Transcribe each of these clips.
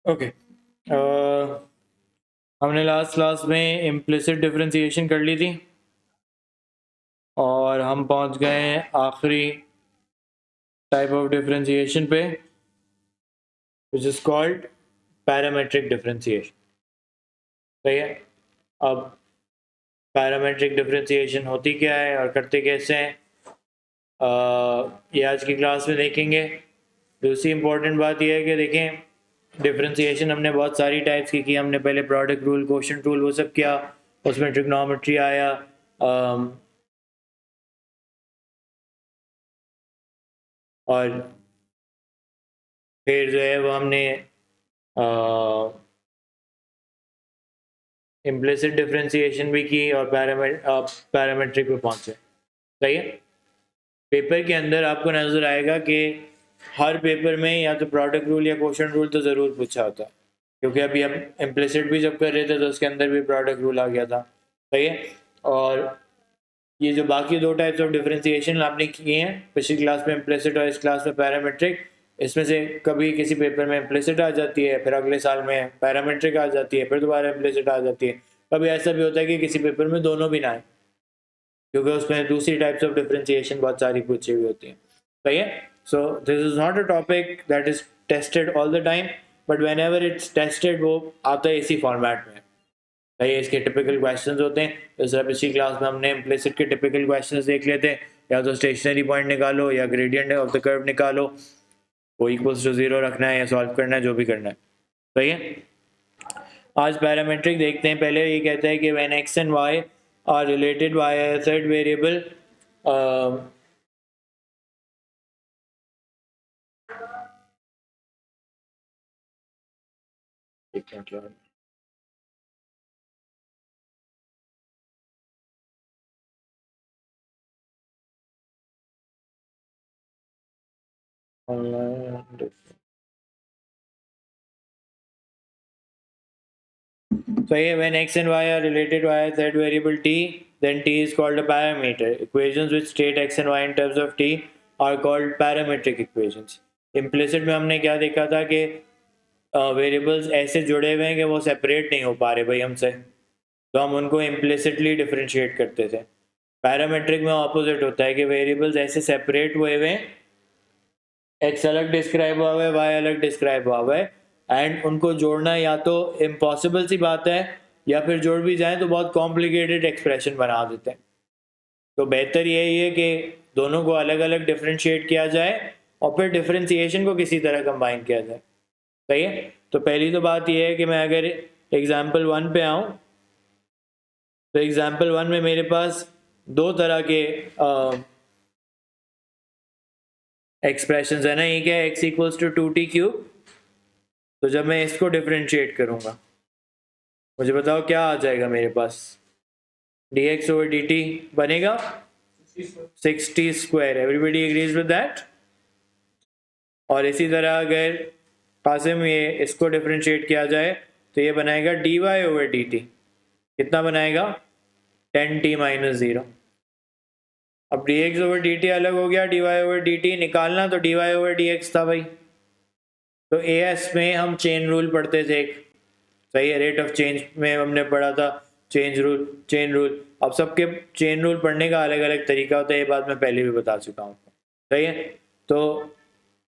Okay हमने last class में implicit differentiation कर ली थी और हम पहुंच गए हैं आखिरी टाइप ऑफ डिफरेंशिएशन पे which is called parametric differentiation. सही है। अब पैरामेट्रिक डिफरेंशिएशन होती क्या है और करते कैसे हैं ये आज की क्लास में देखेंगे। दूसरी इम्पोर्टेंट बात यह है कि देखें डिफरेंशिएशन हमने बहुत सारी टाइप्स की हमने पहले प्रोडक्ट रूल, क्वोशिएंट रूल, वो सब किया, उसमें ट्रिग्नोमेट्री आया, और फिर जो है वो हमने इम्प्लिसिट डिफरेंशिएशन भी की और पैरामेट्रिक पे पहुंचे। सही है। पेपर के अंदर आपको नजर आएगा कि हर पेपर में या तो प्रोडक्ट रूल या क्वोशिएंट रूल तो ज़रूर पूछा होता है, क्योंकि अभी हम इम्प्लिसिट भी जब कर रहे थे तो उसके अंदर भी प्रोडक्ट रूल आ गया था। सही है। और ये जो बाकी दो टाइप्स ऑफ डिफरेंशिएशन आपने किए हैं पिछली क्लास में इम्प्लिसिट और इस क्लास में पैरामेट्रिक, इसमें से कभी किसी पेपर में इम्प्लिसिट आ जाती है, फिर अगले साल में पैरामेट्रिक आ जाती है, फिर दोबारा इम्प्लिसिट आ जाती है। कभी ऐसा भी होता है कि किसी पेपर में दोनों भी ना आए, क्योंकि उसमें दूसरी टाइप्स ऑफ डिफरेंशिएशन बहुत सारी पूछी हुई होती हैं। सही है। So this is not a topic that is tested all the time, but when ever its tested वो आता है इसी फॉर्मेट में। सही है। इसके टिपिकल क्वेश्चंस होते हैं। जैसे पिछली क्लास में हमने इम्प्लिसिट के टिपिकल क्वेश्चंस देख लेते हैं, या तो स्टेशनरी पॉइंट निकालो या ग्रेडियंट ऑफ द कर्व निकालो, वो इक्वल्स टू 0 रखना है या सॉल्व करना है, जो भी करना है। सही है। आज पैरामेट्रिक देखते हैं। पहले ये कहता है कि when x and y are related by a third variable, so here when x and y are related by a third variable t, then t is called a parameter. Equations which state x and y in terms of t are called parametric equations. Implicit में हमने क्या देखा था कि variables ऐसे जुड़े हुए हैं कि वो सेपरेट नहीं हो पा रहे भाई हमसे, तो हम उनको इम्प्लिसिटली डिफरेंशिएट करते थे। पैरामेट्रिक में ऑपोजिट होता है कि वेरिएबल्स ऐसे सेपरेट हुए हुए हैं, एक्स अलग डिस्क्राइब हुआ है, वाई अलग डिस्क्राइब हुआ है, एंड उनको जोड़ना या तो इम्पॉसिबल सी बात है, या फिर जोड़ भी जाए तो बहुत कॉम्प्लिकेटेड एक्सप्रेशन बना देते हैं। तो बेहतर यही है कि दोनों को अलग अलग डिफरेंशिएट किया जाए और फिर डिफरेंशिएशन को किसी तरह कंबाइन किया जाए। सही है। तो पहली तो बात यह है कि मैं अगर एग्जाम्पल 1 पे आऊँ, तो एग्जाम्पल 1 में मेरे पास दो तरह के एक्सप्रेशन है ना। ये क्या है, x equals to 2t cube. तो जब मैं इसको डिफरेंशिएट करूंगा, मुझे बताओ क्या आ जाएगा मेरे पास। dx ओवर dt बनेगा 6t square. Everybody agrees with that. और इसी तरह अगर कासिम ये इसको डिफरेंशिएट किया जाए तो ये बनाएगा dy ओवर dt। कितना बनाएगा, 10t माइनस 0। अब dx ओवर dt अलग हो गया, dy ओवर dt निकालना तो dy ओवर dx था भाई। तो as में हम चेन रूल पढ़ते थे एक, सही है, रेट ऑफ चेंज में हमने पढ़ा था चेन रूल। अब सबके चेन रूल पढ़ने का अलग अलग तरीका होता है, ये बात मैं पहले भी बता चुका हूँ। सही है। तो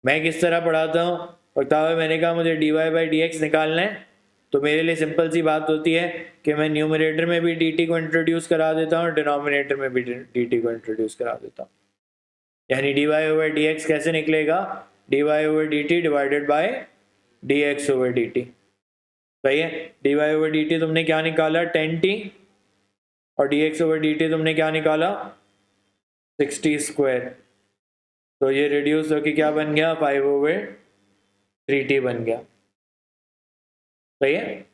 मैं किस तरह पढ़ाता हूँ, बताओ, मैंने कहा मुझे dy बाई डी एक्स निकालना है, तो मेरे लिए सिंपल सी बात होती है कि मैं न्यूमरेटर में भी dt को इंट्रोड्यूस करा देता हूँ और डिनोमिनेटर में भी dt को इंट्रोड्यूस करा देता हूँ। यानी dy ओवर dx कैसे निकलेगा, dy over dt divided by dx over dt। सही है। dy ओवर dt तुमने क्या निकाला, 10t, और dx ओवर dt तुमने क्या निकाला, 6t स्क्वायर। तो ये रिड्यूस होके क्या बन गया, 5 ओवर 3t बन गया। सही है।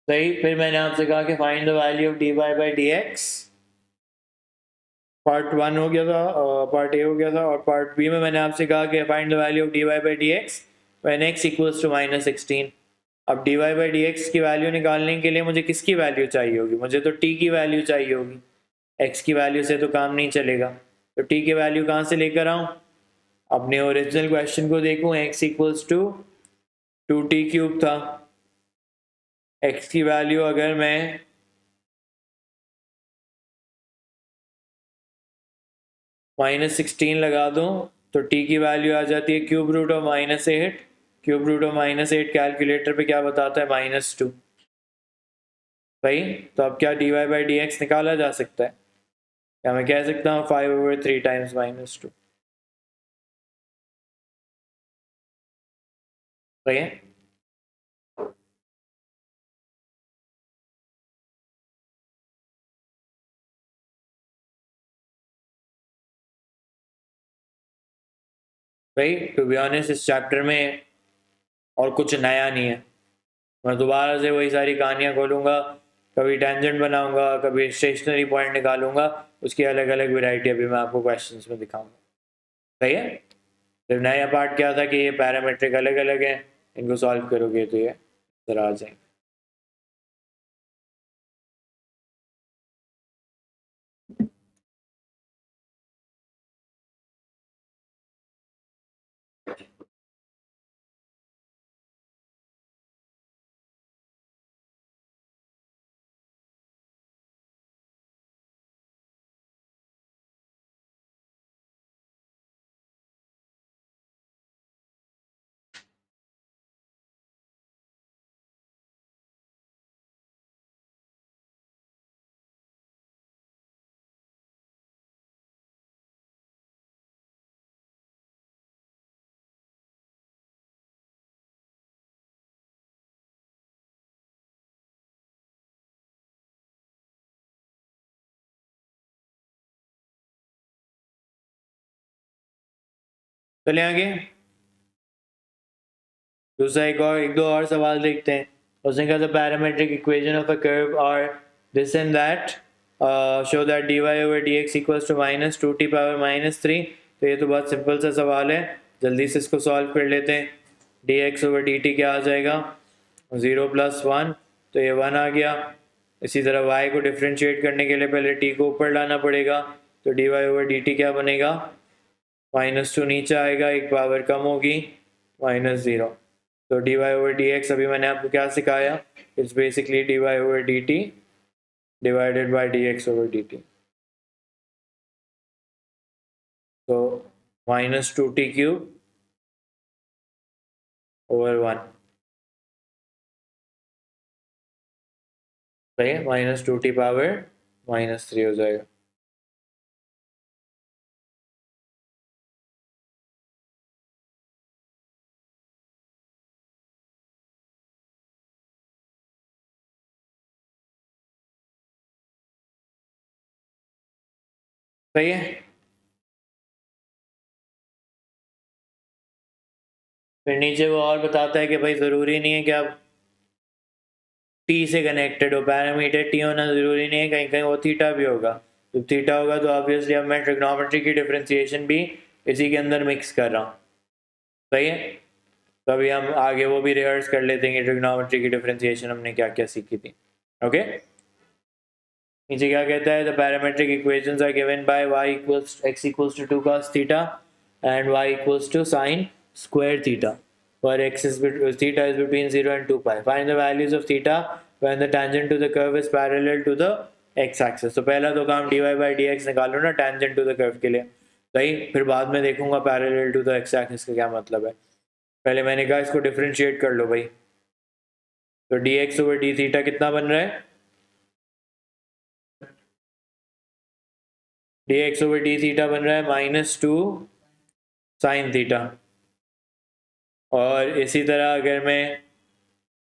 सही। फिर मैंने आपसे कहा कि find the value of dy by D x. Part 1 हो गया था, पार्ट ए हो गया था, और पार्ट बी में मैंने आपसे कहा कि find the value of dy by D x when x equals to -16। अब dy बाई डी एक्स की वैल्यू निकालने के लिए मुझे किसकी वैल्यू चाहिए होगी? मुझे तो t की वैल्यू चाहिए होगी, x की वैल्यू से तो काम नहीं चलेगा। तो t की वैल्यू कहाँ से लेकर आऊँ? अपने ओरिजिनल क्वेश्चन को देखूँ, x equals to 2t cube था। x की वैल्यू अगर मैं -16 लगा दूं तो t की वैल्यू आ जाती है cube root of -8। Cube root of -8 calculator पे क्या बताता है? -2। भाई तो अब क्या dy बाई डी एक्स निकाला जा सकता है? क्या मैं कह सकता हूँ 5/3 टाइम्स -2? सही है। भाई टू बी ऑनेस्ट इस चैप्टर में और कुछ नया नहीं है। मैं दोबारा से वही सारी कहानियाँ खोलूँगा, कभी टेंजेंट बनाऊंगा, कभी स्टेशनरी पॉइंट निकालूंगा, उसकी अलग अलग वैरायटी अभी मैं आपको क्वेश्चंस में दिखाऊंगा। सही है। तो नया पार्ट क्या था कि ये पैरामीट्रिक अलग अलग है, इनको सॉल्व करोगे तो ये इधर आ जाएंगे। चले आगे दूसरा एक दो और सवाल देखते हैं। उसने कहा था parametric equation of a curve और this and that show that D Y over D x equals to -2t power -3। तो ये तो बहुत सिंपल सा सवाल है, जल्दी से इसको सॉल्व कर लेते हैं। D x over d t क्या आ जाएगा? 0 + 1, तो ये 1 आ गया। इसी तरह y को डिफ्रेंशिएट करने के लिए पहले t को ऊपर लाना पड़ेगा, तो D Y over d t क्या बनेगा? -2 नीचे आएगा, एक पावर कम होगी, -0। तो D Y over D x अभी मैंने आपको क्या सिखाया? It's basically d Y over d t divided by D x over d t. तो -2t क्यूब ओवर 1, सही है, -2t पावर -3 हो जाएगा। सही है। फिर नीचे वो और बताता है कि भाई ज़रूरी नहीं है कि आप टी से कनेक्टेड हो, पैरामीटर टी होना ज़रूरी नहीं है, कहीं कहीं वो थीटा भी होगा। तो थीटा होगा तो ऑब्वियसली अब मैं ट्रिग्नोमेट्री की डिफरेंशिएशन भी इसी के अंदर मिक्स कर रहा हूँ। सही है। तो अभी हम आगे वो भी रिहर्स कर लेते हैं, ट्रिग्नोमेट्री की डिफरेंशिएशन हमने क्या क्या सीखी थी। ओके, नीचे क्या कहता है? The parametric equations are given by y equals x equals to 2 cos theta and y equals to sin square theta where x is theta is between 0 and 2 pi. Find the values of theta when the tangent to the curve is parallel to the x axis. तो पहला तो काम dy by dx निकालो ना tangent to the curve के लिए, सही। फिर बाद में देखूंगा parallel to the x axis का क्या मतलब है। पहले मैंने कहा इसको डिफरेंशिएट कर लो भाई। तो dx over d थीटा कितना बन रहा है? dx over d थीटा बन रहा है -2 sin थीटा। और इसी तरह अगर मैं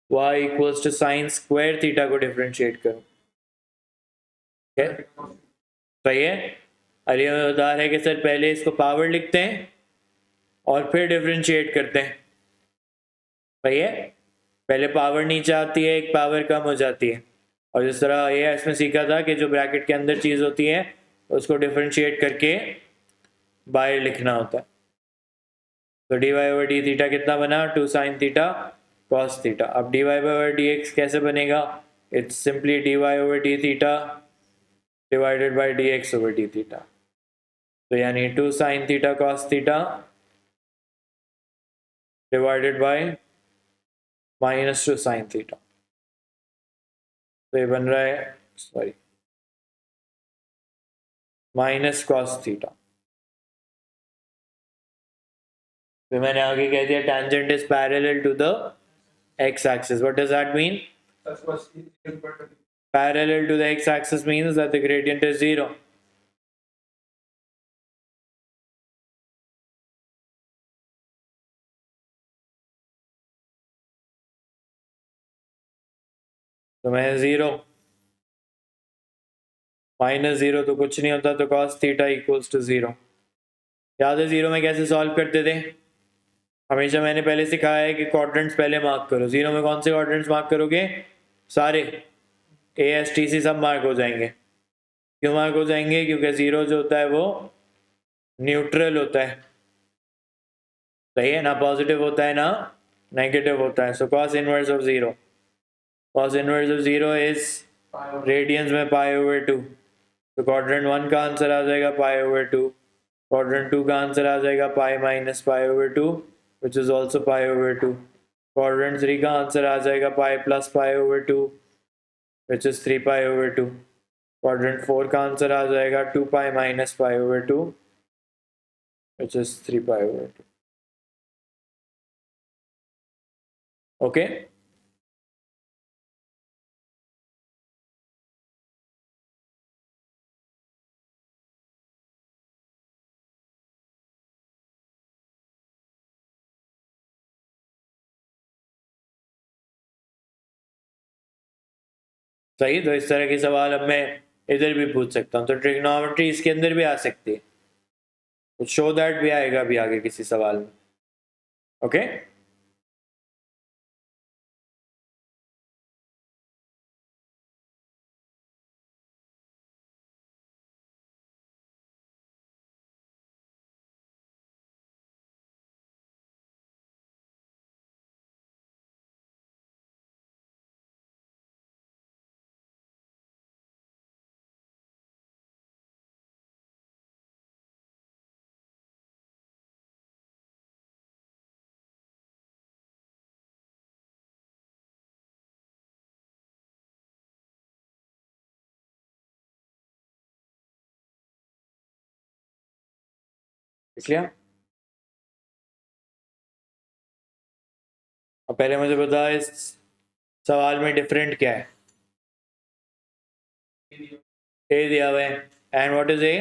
y equals to sine square theta को डिफरेंशिएट करूं, सही है। अरे मैं बता रहे कि सर पहले इसको पावर लिखते हैं और फिर डिफरेंशिएट करते हैं, सही है। पहले पावर नीचे आती है, एक पावर कम हो जाती है, और जिस तरह ये इसमें सीखा था कि जो ब्रैकेट के अंदर चीज़ होती है उसको डिफरेंशिएट करके बाहर लिखना होता है। तो D Y over d theta कितना बना? 2 sin थीटा cos theta. अब dy by dx कैसे बनेगा? It's simply dy over d theta divided by dx over d theta. तो यानी 2 sin theta cos theta divided by minus 2 sin theta. तो ये बन रहा है, सॉरी, माइनस cos theta. फिर मैंने आगे कह दिया tangent is parallel to the x axis. What does that mean? Parallel to the x axis means that the gradient is 0. तो मैं 0 माइनस 0 तो कुछ नहीं होता, तो cos थीटा इक्वल्स टू 0. याद है 0 में कैसे सॉल्व करते थे? हमेशा मैंने पहले सिखाया है कि क्वाड्रेंट्स पहले मार्क करो. 0 में कौन से क्वाड्रेंट्स मार्क करोगे? सारे ए एस टी सी सब मार्क हो जाएंगे. क्यों मार्क हो जाएंगे? क्योंकि 0 जो होता है वो न्यूट्रल होता है. सही है ना? पॉजिटिव होता है ना नेगेटिव होता है. So cos inverse of 0, cos inverse of 0 is radians में पाई ओवर 2. तो क्वाड्रेंट 1 का आंसर आ जाएगा पाई ओवर 2. क्वाड्रेंट 2 का आंसर आ जाएगा pi minus pi over 2, which is also pi over 2. Quadrant 3 का आंसर आ जाएगा pi plus pi over 2, which is 3 pi over 2. Quadrant 4 का answer आ जाएगा 2 pi minus pi over 2, which is 3 pi over 2. Okay? सही. तो इस तरह के सवाल अब मैं इधर भी पूछ सकता हूँ. तो ट्रिग्नोमेट्री इसके अंदर भी आ सकती है. तो शो दैट भी आएगा अभी आगे किसी सवाल में. ओके? लिख लिया? अब पहले मुझे बता इस सवाल में डिफरेंट क्या है. ए दिया हुआ है. And what is a?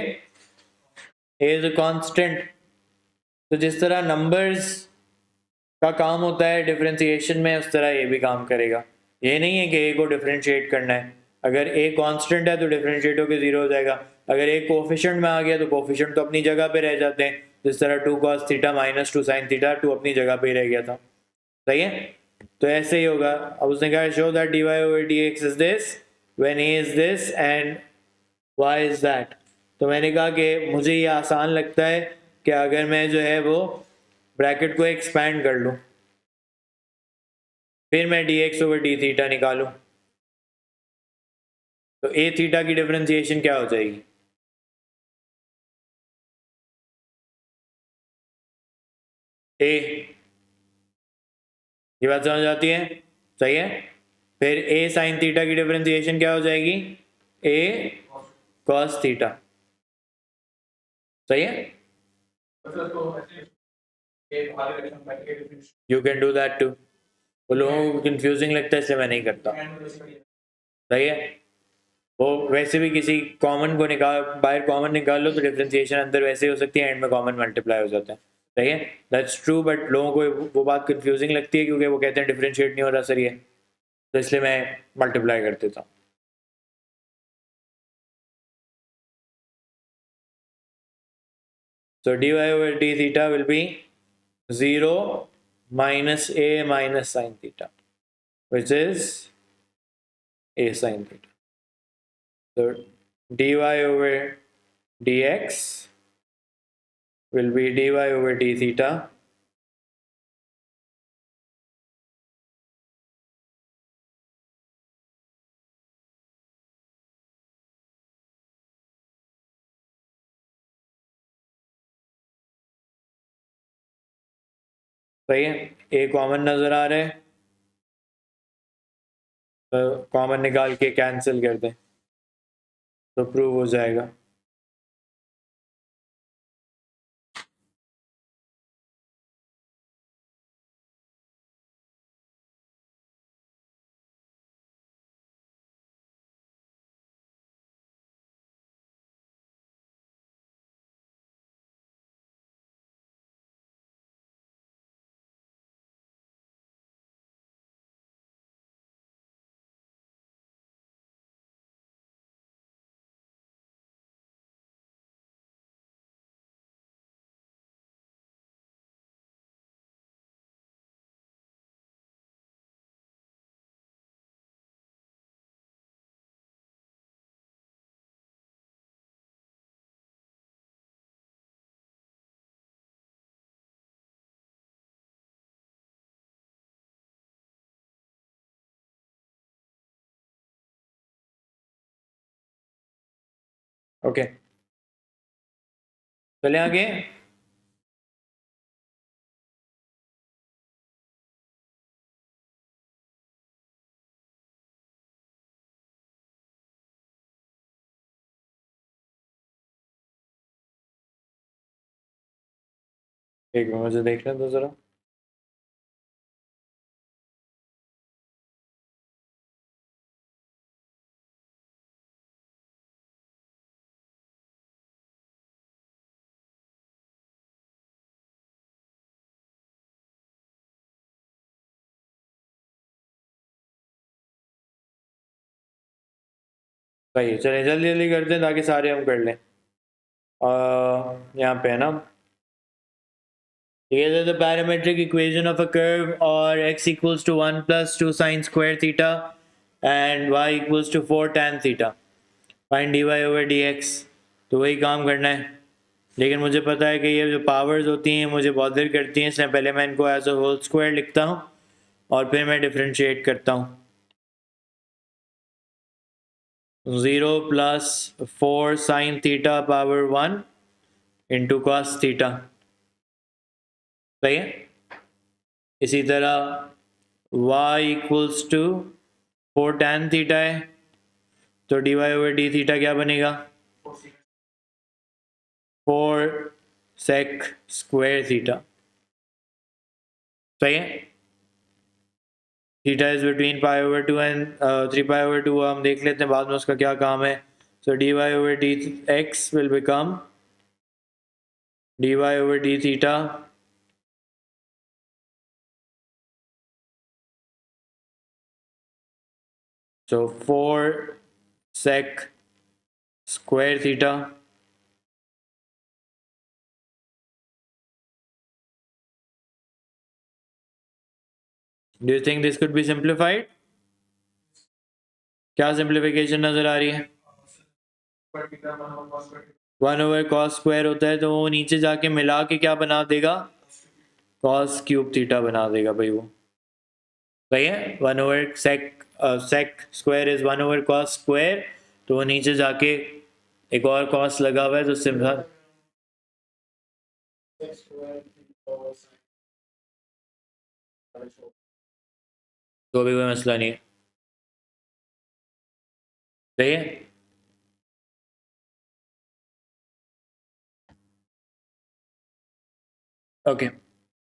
A is a constant. तो जिस तरह नंबर्स का काम होता है डिफरेंशिएशन में, उस तरह ये भी काम करेगा. ये नहीं है कि ए को डिफरेंशिएट करना है. अगर ए कांस्टेंट है तो डिफरेंशिएट होकर 0 हो जाएगा. अगर ए कोफिशिएंट में आ गया तो कोफिशिएंट तो अपनी जगह पे रह जाते हैं. जिस तरह 2 cos theta minus 2 sin theta, 2 अपनी जगह पे ही रह गया था. सही है? तो ऐसे ही होगा. अब उसने कहा show that dy over dx is this when a is this and y is that. तो मैंने कहा कि मुझे ये आसान लगता है कि अगर मैं जो है वो ब्रैकेट को एक्सपैंड कर लूं, फिर मैं dx over d थीटा निकालूं, तो a थीटा की डिफरेंशिएशन क्या हो जाएगी? a. ये बात समझ आती है? सही है. फिर a sin थीटा की डिफरेंशिएशन क्या हो जाएगी? a cos theta. सही है? You can do that too. वो लोगों को कंफ्यूजिंग लगता है इसलिए मैं नहीं करता. सही है? वो वैसे भी किसी कॉमन को निकाल, बाहर कॉमन निकाल लो तो डिफरेंशिएशन अंदर वैसे ही हो सकती है, एंड में कॉमन मल्टीप्लाई हो जाता है. सही है? That's true. बट लोगों को वो बात कंफ्यूजिंग लगती है क्योंकि वो कहते हैं डिफरेंशिएट नहीं हो रहा सर ये, तो इसलिए मैं मल्टीप्लाई कर देता हूँ. So dy over d theta will be 0 minus a minus sin theta, which is a sin theta. So dy over dx will be dy over d theta सही है, ए कॉमन नजर आ रहा है तो कॉमन निकाल के कैंसिल कर दें तो प्रूव हो जाएगा। ओके चले आगे। एक मिनट मुझे देखने दो जरा। सही है, चलिए जल्दी जल्दी करते हैं ताकि सारे हम कर लें। यहाँ पे है ना, either the parametric equation of a curve or x equals to 1 plus 2 sine square theta and y equals to 4 tan theta. Find dy over dx. तो वही काम करना है, लेकिन मुझे पता है कि ये जो पावर्स होती हैं मुझे बॉदर करती हैं, इसलिए पहले मैं इनको एज अ होल स्क्वायर लिखता हूँ और फिर मैं डिफ्रेंशिएट करता हूँ। 0 plus 4 sine theta power 1 into cos theta. सही है, इसी तरह y equals to 4 tan theta है तो dy ओवर डी थीटा क्या बनेगा? 4 sec स्क्वायर थीटा। सही है, theta is between pi over 2 and 3 pi over 2। हम देख लेते हैं बाद में उसका क्या काम है। सो dy over D x will become dy over d theta so 4 sec square theta do you think this could be simplified? क्या सिंप्लीफिकेशन नजर आ रही है? 1 ओवर कॉस स्क्वायर होता है तो वो नीचे जाके मिला के क्या बना देगा? कॉस क्यूब थीटा बना देगा भाई वो। सही है, 1 over sec square is 1 over cos square, तो वो नीचे जाके एक और कॉस लगा हुआ है तो सिंपल तो भी कोई मसला नहीं है। सही है, ओके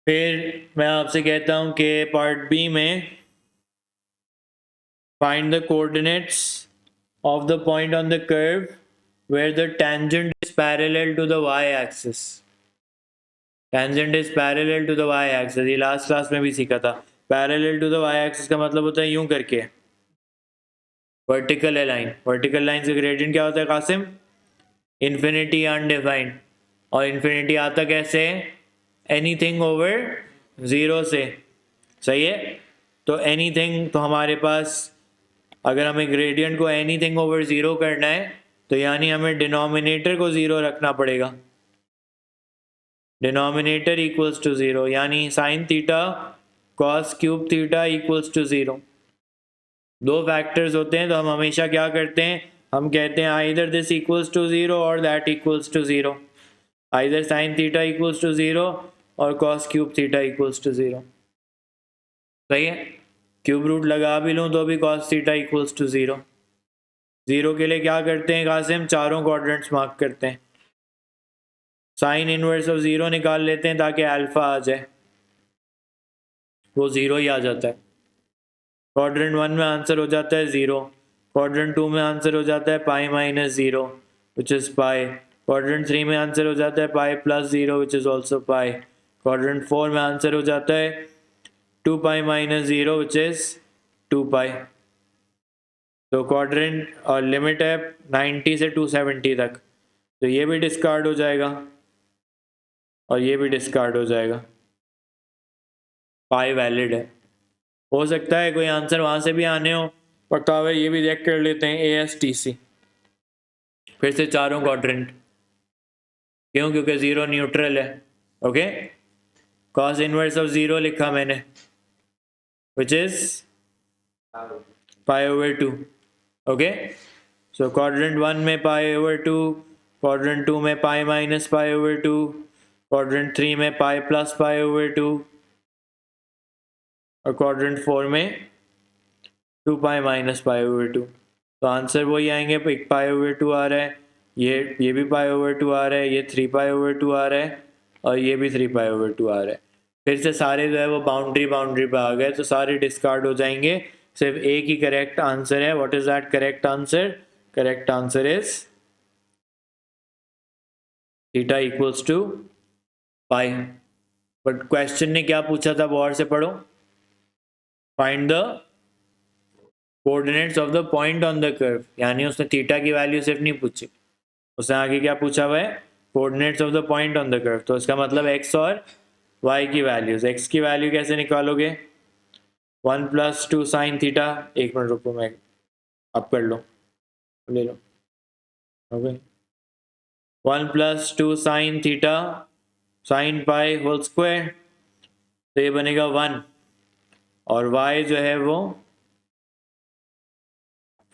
फिर मैं आपसे कहता हूं कि पार्ट बी में find the coordinates of the point on the curve where the tangent is parallel to the y-axis. Tangent is parallel to the y-axis, ये लास्ट क्लास में भी सीखा था। Parallel to the y-axis का मतलब होता है यूं करके वर्टिकल लाइन। वर्टिकल लाइन से ग्रेडियंट क्या होता है कासिम? Infinity undefined. और इन्फिनिटी आता कैसे? एनीथिंग ओवर ज़ीरो से। सही है, तो एनीथिंग तो हमारे पास, अगर हमें ग्रेडियंट को एनीथिंग ओवर ज़ीरो करना है तो यानी हमें डिनोमिनेटर को ज़ीरो रखना पड़ेगा। डिनोमिनेटर इक्वल्स टू ज़ीरो, यानी sine theta cos cube theta equals to zero. दो फैक्टर्स होते हैं तो हम हमेशा क्या करते हैं, हम कहते हैं either this equals to zero और that equals to zero. Either sine theta equals to zero और cos cube theta equals to 0। सही है, क्यूब रूट लगा भी लूँ तो भी कॉस थीटा इक्वल्स टू 0। 0 के लिए क्या करते हैं कासिम, चारों क्वाड्रेंट्स मार्क करते हैं, साइन इनवर्स ऑफ 0 निकाल लेते हैं ताकि अल्फा आ जाए, वो 0 ही आ जाता है। क्वाड्रेंट 1 में आंसर हो जाता है 0, क्वाड्रेंट 2 में आंसर हो जाता है pi minus 0 which is pi, quadrant 3 में आंसर हो जाता है pi plus 0 which is also pi, quadrant 4 में आंसर हो जाता है 2 पाई माइनस 0 विच इज़ 2 पाई। तो क्वाड्रेंट और लिमिट है 90 से 270 तक, तो ये भी डिस्कार्ड हो जाएगा और ये भी डिस्कार्ड हो जाएगा, पाई वैलिड है। हो सकता है कोई आंसर वहाँ से भी आने हो, पक्का हुआ ये भी चेक कर लेते हैं, ASTC फिर से चारों क्वाड्रेंट, क्यों, क्योंकि 0 न्यूट्रल है। ओके, कॉस इनवर्स ऑफ 0 लिखा मैंने which is pi over 2। Okay, so quadrant 1 में पाई ओवर 2, क्वाड्रेंट 2 में pi minus pi over 2, quadrant 3 में पाई प्लस पाई ओवर 2 और क्वाड्रेंट 4 में 2 पाई माइनस पाई ओवर 2। तो आंसर वही आएंगे, एक पाई ओवर 2 आ रहा है, ये भी पाई ओवर 2 आ रहा है, ये 3 पाई ओवर 2 आ रहा है और ये भी 3 पाई ओवर 2 आ रहा है। फिर से सारे जो है वो बाउंड्री पे आ गए, तो सारे डिस्कार्ड हो जाएंगे, सिर्फ एक ही करेक्ट आंसर है। What is that correct answer? Correct answer is theta equals to pi. But question ने क्या पूछा था, वो और से पढ़ो, find the coordinates of the point on the curve, यानी उसने थीटा की वैल्यू सिर्फ नहीं पूछी, उसने आगे क्या पूछा हुआ है, coordinates of the point on the curve. तो इसका मतलब एक्स और वाई की वैल्यूज, एक्स की वैल्यू कैसे निकालोगे, 1 प्लस 2 साइन थीटा, एक मिनट रुको मैं अब कर लो, ले लो, okay, 1 plus 2 sine theta sine pi whole square, तो ये बनेगा 1 और वाई जो है वो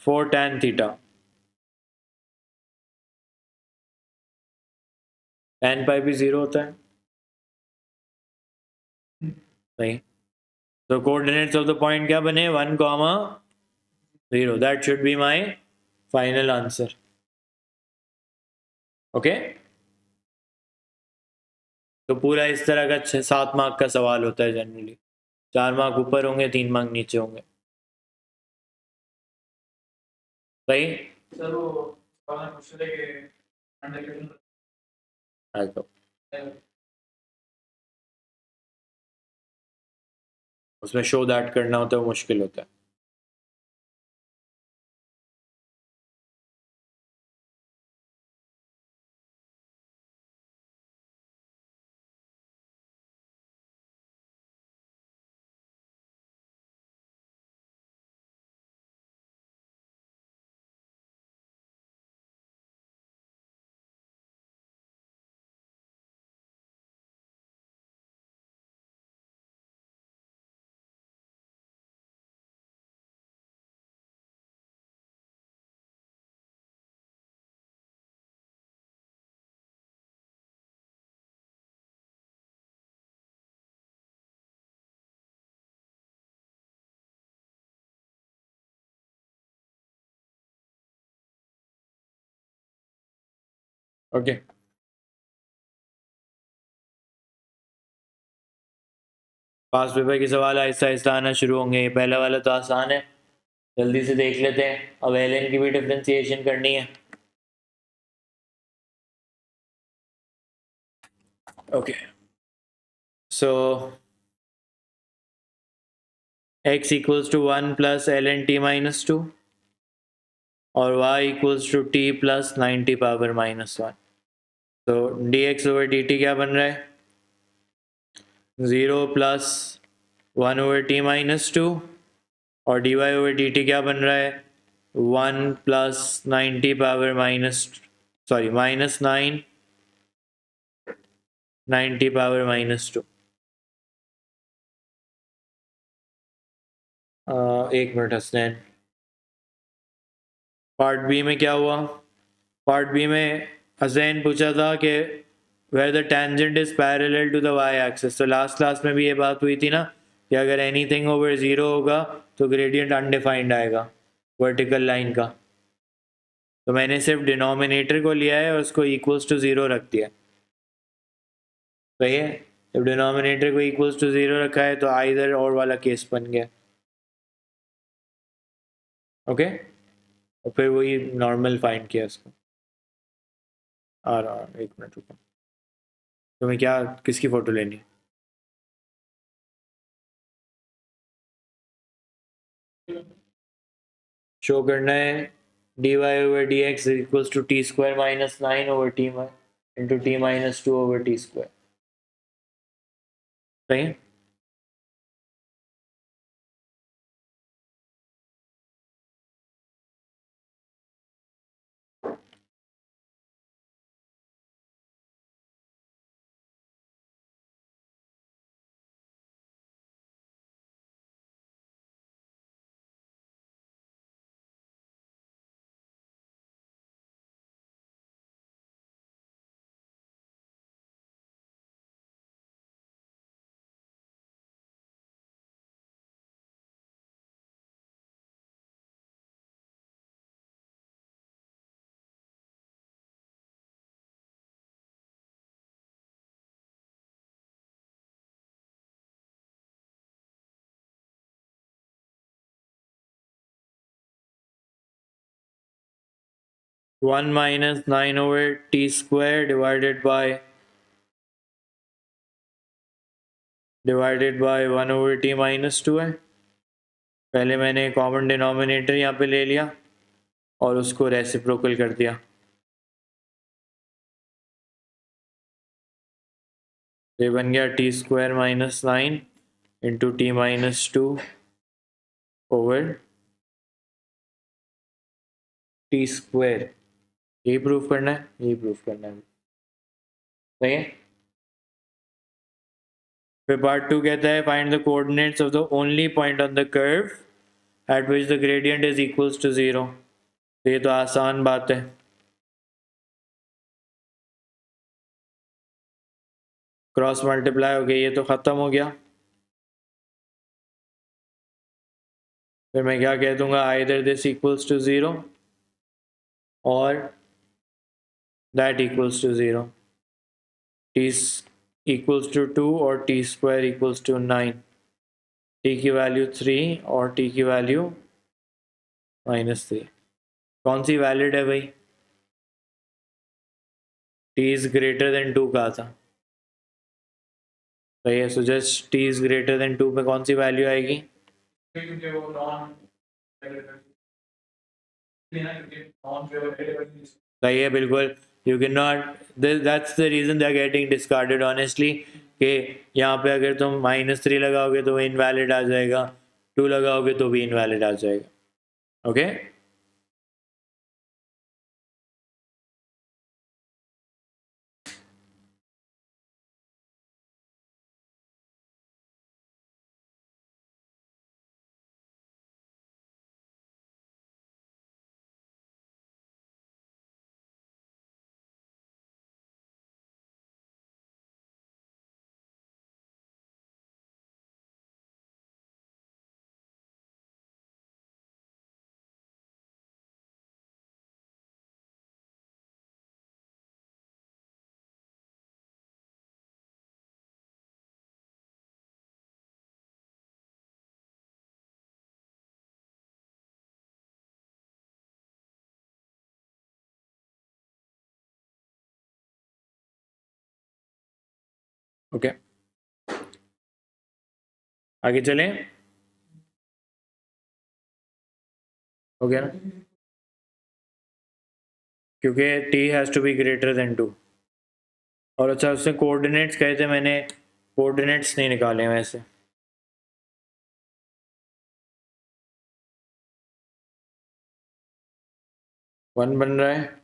4 tan थीटा, tan पाई भी 0 होता है नहीं, तो कोऑर्डिनेट्स ऑफ द पॉइंट क्या बने, 1, 0, that should be my final answer. Okay, तो पूरा इस तरह का 6-7 मार्क का सवाल होता है जनरली, 4 मार्क ऊपर होंगे, 3 मार्क नीचे होंगे। सही, सर वो मुश्किल है कि उसमें शो दैट करना होता है, वो मुश्किल होता है। ओके, पास पेपर के सवाल आहिस्ता आहिस्ता आना शुरू होंगे, ये पहला वाला तो आसान है, जल्दी से देख लेते हैं। अब एलएन की भी डिफरेंशिएशन करनी है। Okay, so x equals to 1 plus ln t minus 2 और y equals to t plus 90 power minus 1। तो dx ओवर dt क्या बन रहा है, 0 प्लस 1 ओवर टी माइनस 2 और dy ओवर dt क्या बन रहा है, 1 plus 90 power minus 9 90 power minus 2। एक मिनट हसनैन, पार्ट बी में क्या हुआ, पार्ट बी में हसैन पूछा था कि where the tangent is parallel to the y-axis. तो लास्ट क्लास में भी ये बात हुई थी ना कि अगर एनीथिंग ओवर ज़ीरो होगा तो ग्रेडियंट अनडिफाइंड आएगा वर्टिकल लाइन का। तो मैंने सिर्फ डिनोमिनेटर को लिया है और उसको इक्वल्स टू ज़ीरो रख दिया। सही है, जब डिनोमिनेटर को इक्वल्स टू ज़ीरो रखा है तो आइदर और वाला केस बन गया। ओके, और फिर वही नॉर्मल फाइंड किया उसको। आ रहा, एक मिनट रुको, तुम्हें क्या किसकी फ़ोटो लेनी? शो करना है dy over dx equals to t square minus 9 over t into t minus 2 over t square। सही है? One minus 9 over t square divided by 1 over t minus 2 है। पहले मैंने कॉमन डिनोमिनेटर यहाँ पे ले लिया और उसको रेसिप्रोकल कर दिया। ये बन गया T square minus 9 into T minus 2 over T square. यही प्रूफ करना है, यही प्रूफ करना है। सही है। फिर पार्ट 2 कहता है find the coordinates of the only point on the curve at which the gradient is equals to 0। तो ये तो आसान बात है। क्रॉस मल्टीप्लाई हो गया, ये तो ख़त्म हो गया। फिर मैं क्या कह दूंगा, आइदर दिस इक्वल्स टू 0 और that equals to 0। T equals to 2 और टी स्क्वायर इक्वल्स टू 9। टी की वैल्यू 3 और टी की वैल्यू -3। कौन सी वैलिड है भाई? टी इज ग्रेटर देन 2 कहा था। सही है, so just T is greater than 2 पे कौन सी वैल्यू आएगी? क्योंकि वो नॉन सही है, बिल्कुल। You can not, that's the reason they are getting discarded honestly, कि यहाँ पे अगर तुम -3 लगाओगे तो इनवैलिड आ जाएगा, 2 लगाओगे तो भी इनवैलिड आ जाएगा। ओके, ओके, आगे चलें। हो गया ना, क्योंकि t has to be greater than 2। और अच्छा, उससे कोऑर्डिनेट्स कहे थे, मैंने कोऑर्डिनेट्स नहीं निकाले वैसे। 1 बन रहा है,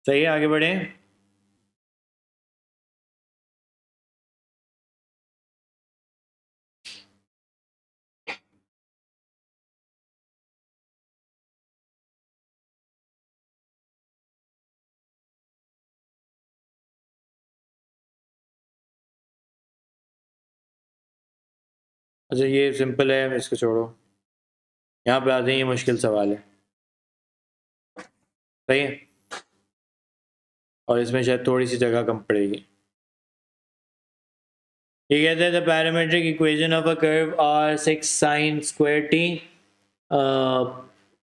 सही है, आगे बढ़े। अच्छा ये सिंपल है, इसको छोड़ो, यहाँ पे आते हैं, ये मुश्किल सवाल है। सही है, और इसमें शायद थोड़ी सी जगह कम पड़ेगी। ये कहते हैं the parametric equation of a curve are 6 sin square t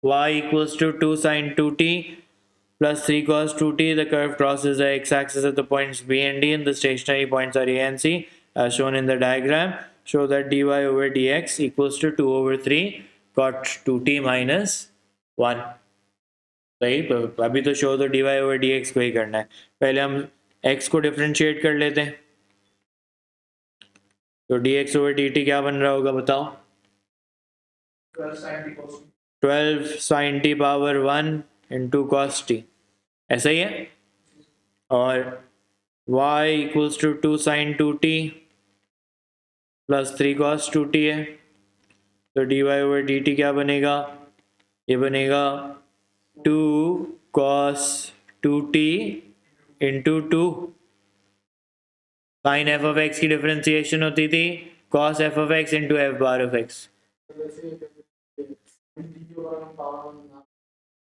y equals to 2 sin 2t plus 3 cos 2t. The curve crosses the x-axis at the points B and D, and the stationary points are A and C as shown in the diagram. Show that dy over dx equals to 2 over 3 cot 2t minus 1. सही, अभी तो show तो dy over dx को ही करना है। पहले हम x को डिफरेंशिएट कर लेते हैं, तो dx over dt क्या बन रहा होगा बताओ? 12 sin t cos 12 sin t power 1 into cos t, ऐसा ही है। और y equals to 2 sin 2t plus 3 cos 2t है, तो dy over dt क्या बनेगा? ये बनेगा 2 cos 2t into 2 sin f of x की डिफरेंशिएशन होती थी cos f of x into f bar of x।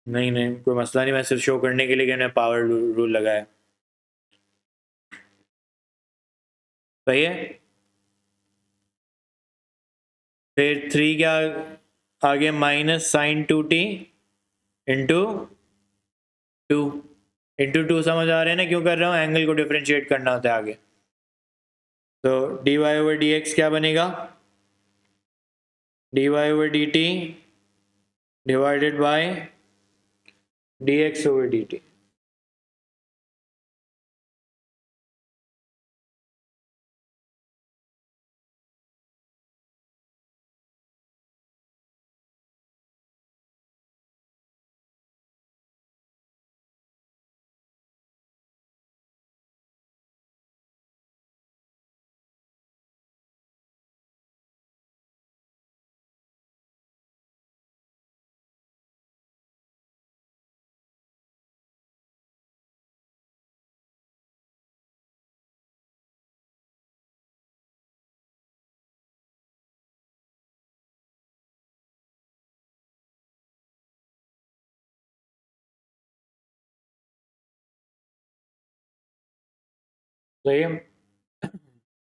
नहीं नहीं कोई मसला नहीं, मैं सिर्फ शो करने के लिए कि मैंने पावर रूल लगाया। सही है, फिर 3 क्या आगे minus sign 2t into 2 into 2 समझ आ रहे हैं ना क्यों कर रहा हूँ? एंगल को डिफरेंशिएट करना होता है आगे। तो dy over dx क्या बनेगा? dy over dt divided by dx over dt। सही है,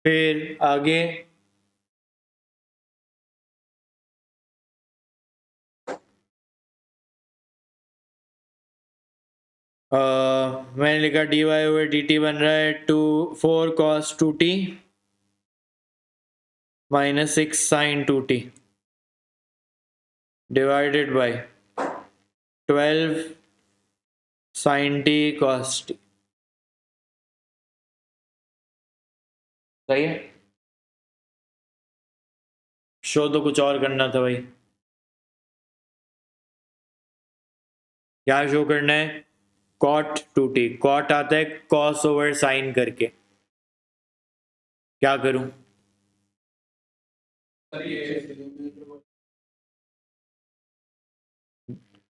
फिर आगे मैंने लिखा dy over dt बन रहा है 4 cos 2t minus 6 sin 2t divided by 12 sin t cos t। सही है, शो तो कुछ और करना था भाई। क्या शो करना है? cot 2t, cot आता है cos over sin करके। क्या करूं?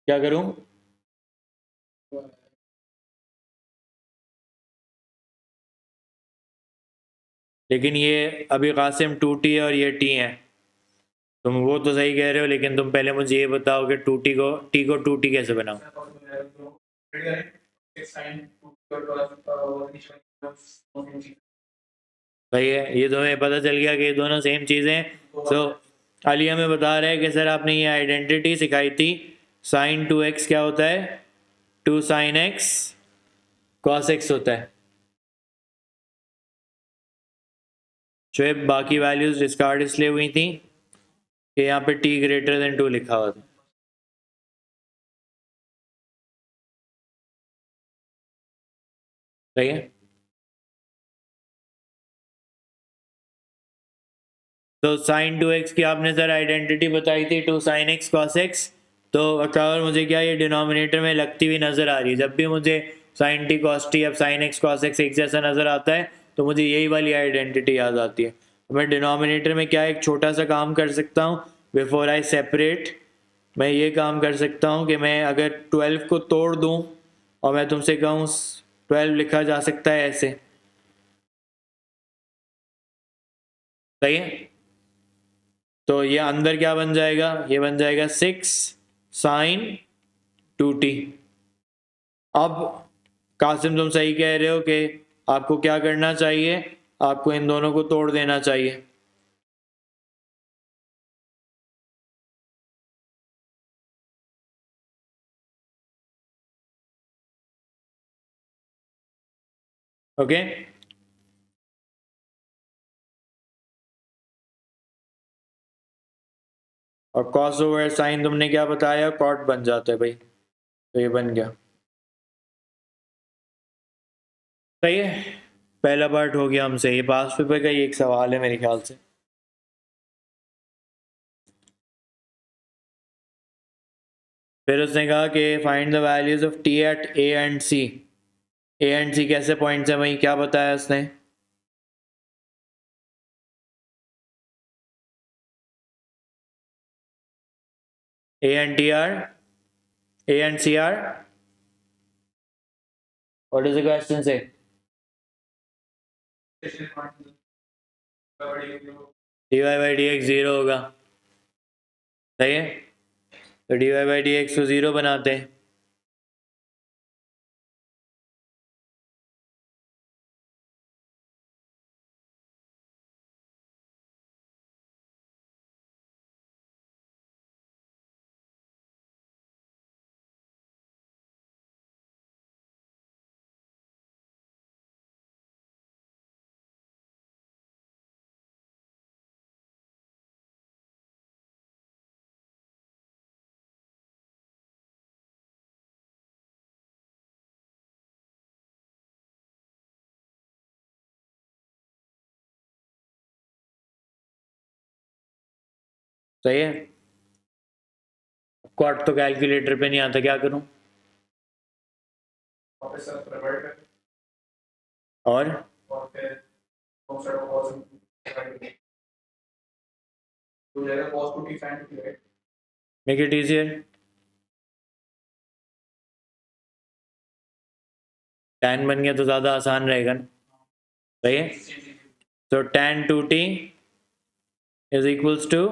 क्या करूं? लेकिन ये अभी कासिम 2t है और ये t है। तुम वो तो सही कह रहे हो, लेकिन तुम पहले मुझे ये बताओ कि 2t को 2t कैसे बनाओ? सही है, ये तुम्हें पता चल गया कि ये दोनों सेम चीज़ें हैं। तो अली हमें बता रहे हैं कि सर आपने ये आइडेंटिटी सिखाई थी, sin 2x क्या होता है? 2 sin x cos x होता है। शुएब बाकी वैल्यूज डिस्कार्ड इसलिए हुई थी कि यहाँ पे t ग्रेटर देन 2 लिखा हुआ था। सही है, तो sin 2x की आपने सर आइडेंटिटी बताई थी 2 sin x cos x। तो अकावर मुझे क्या ये डिनोमिनेटर में लगती हुई नज़र आ रही है? जब भी मुझे साइन टी कॉस टी, अब साइन एक्स कॉस एक्स एक जैसा नज़र आता है तो मुझे यही वाली आइडेंटिटी याद आती है। मैं डिनोमिनेटर में क्या एक छोटा सा काम कर सकता हूँ, बिफोर आई सेपरेट मैं ये काम कर सकता हूँ कि मैं अगर 12 को तोड़ दूँ और मैं तुमसे कहूँ 12 लिखा जा सकता है ऐसे, सही है? तो ये अंदर क्या बन जाएगा, ये बन जाएगा 6 साइन 2t। अब कासिम तुम सही कह रहे हो कि आपको क्या करना चाहिए, आपको इन दोनों को तोड़ देना चाहिए। ओके, और कॉस ओवर साइन तुमने क्या बताया, कॉट बन जाता है भाई, तो ये बन गया। सही है, पहला पार्ट हो गया हमसे। ये पास पेपर का ही एक सवाल है मेरे ख्याल से। फिर उसने कहा कि find the values of T at A and C. A and C कैसे पॉइंट्स है भाई, क्या बताया उसने? A and T are, A and C are, what is the question से? D Y by D X zero होगा, सही है? तो D Y by D X को जीरो बनाते हैं। सही है, क्वाड तो कैलकुलेटर पे नहीं आता, क्या करूं? और मेक इट इजियर, tan बन गया तो ज्यादा आसान रहेगा ना, सही है? तो tan 2t is equals to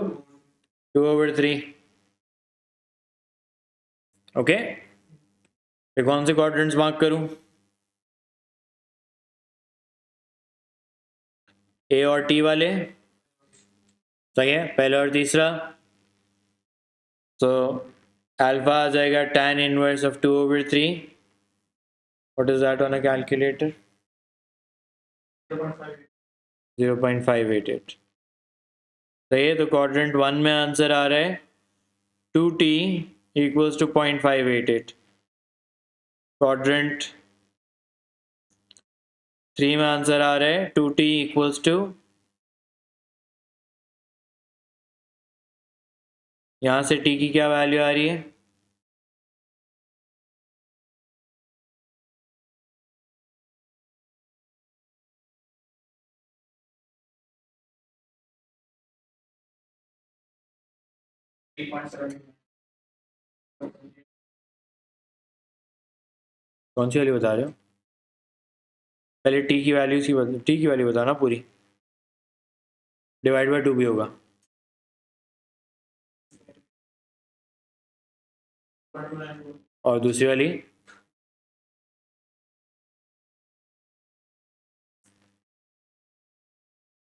2/3। Okay, ये कौन से क्वाड्रेंट्स मार्क करूं? ए और टी वाले, सही है, पहला और तीसरा। तो अल्फा आ जाएगा tan inverse of 2/3। What is that on a calculator? 0.588। सही है, तो क्वाड्रेंट 1 में आंसर आ रहा है 2t इक्वल्स टू 0.588। क्वाड्रेंट 3 में आंसर आ रहा है 2t इक्वल्स टू, यहाँ से t की क्या वैल्यू आ रही है? कौन सी वाली बता रहे हो? पहले t की वैल्यू सी बता, t की वैल्यू बताओ ना पूरी, डिवाइड बाय 2 भी होगा। और दूसरी वाली?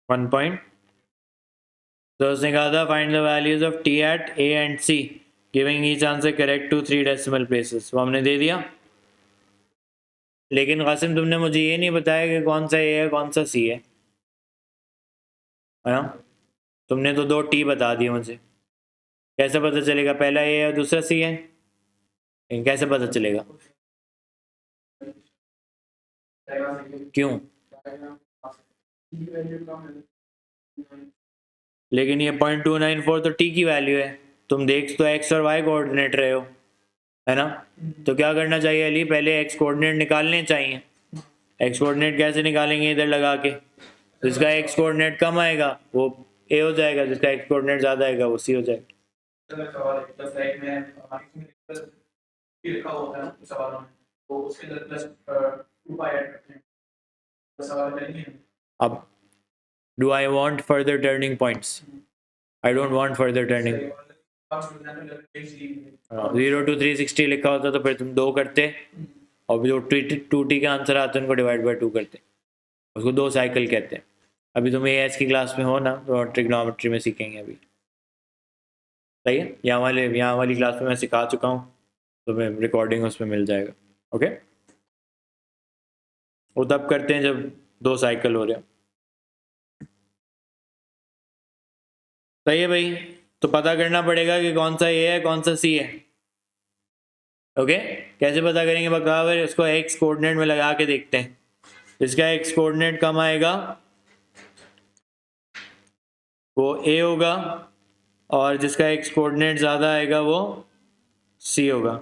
वन पॉइंट, तो उसने कहा था find the values of T at A and C giving each answer correct to 3 decimal places, वो हमने दे दिया। लेकिन कासिम तुमने मुझे ये नहीं बताया कि कौन सा ए है कौन सा सी है ना? तुमने तो 2 टी बता दिए मुझे, कैसे पता चलेगा पहला ए है और दूसरा सी है? कैसे पता चलेगा? क्यों? लेकिन ये 0.294 तो टी की वैल्यू है, तुम देख तो एक्स और वाई कोऑर्डिनेट रहे हो, है ना। तो क्या करना चाहिए अली, पहले एक्स कोऑर्डिनेट निकालने चाहिए। एक्स कोऑर्डिनेट कैसे निकालेंगे, इधर लगा के, जिसका एक्स कोऑर्डिनेट कम आएगा वो ए हो जाएगा, जिसका एक्स कोऑर्डिनेट ज़्यादा आएगा वो सी हो जाएगा। सवाल है प्लस लाइक में लिखा होता है ना सवालों में, तो उसके अंदर प्लस 2 पाई ऐड करते हैं, तो सवाल करेंगे। अब do I want further turning points, I don't want further turning. 0 to 360 लिखा होता तो फिर तुम 2 करते, और जो 2t के आंसर आते हैं उनको डिवाइड बाय 2 करते, उसको 2 साइकिल कहते हैं। अभी तुम एएस की क्लास में हो ना, तो ट्रिग्नोमेट्री में सीखेंगे अभी, सही है। यहाँ वाली क्लास में मैं सिखा चुका हूँ, तो मैं रिकॉर्डिंग उसमें मिल जाएगा। ओके, वो तब करते हैं जब 2 साइकिल हो रहे हो। सही है भाई, तो पता करना पड़ेगा कि कौन सा ए है कौन सा सी है। ओके, कैसे पता करेंगे बराबर, उसको एक्स कोऑर्डिनेट में लगा के देखते हैं। जिसका एक्स कोऑर्डिनेट कम आएगा वो ए होगा, और जिसका एक्स कोऑर्डिनेट ज़्यादा आएगा वो सी होगा।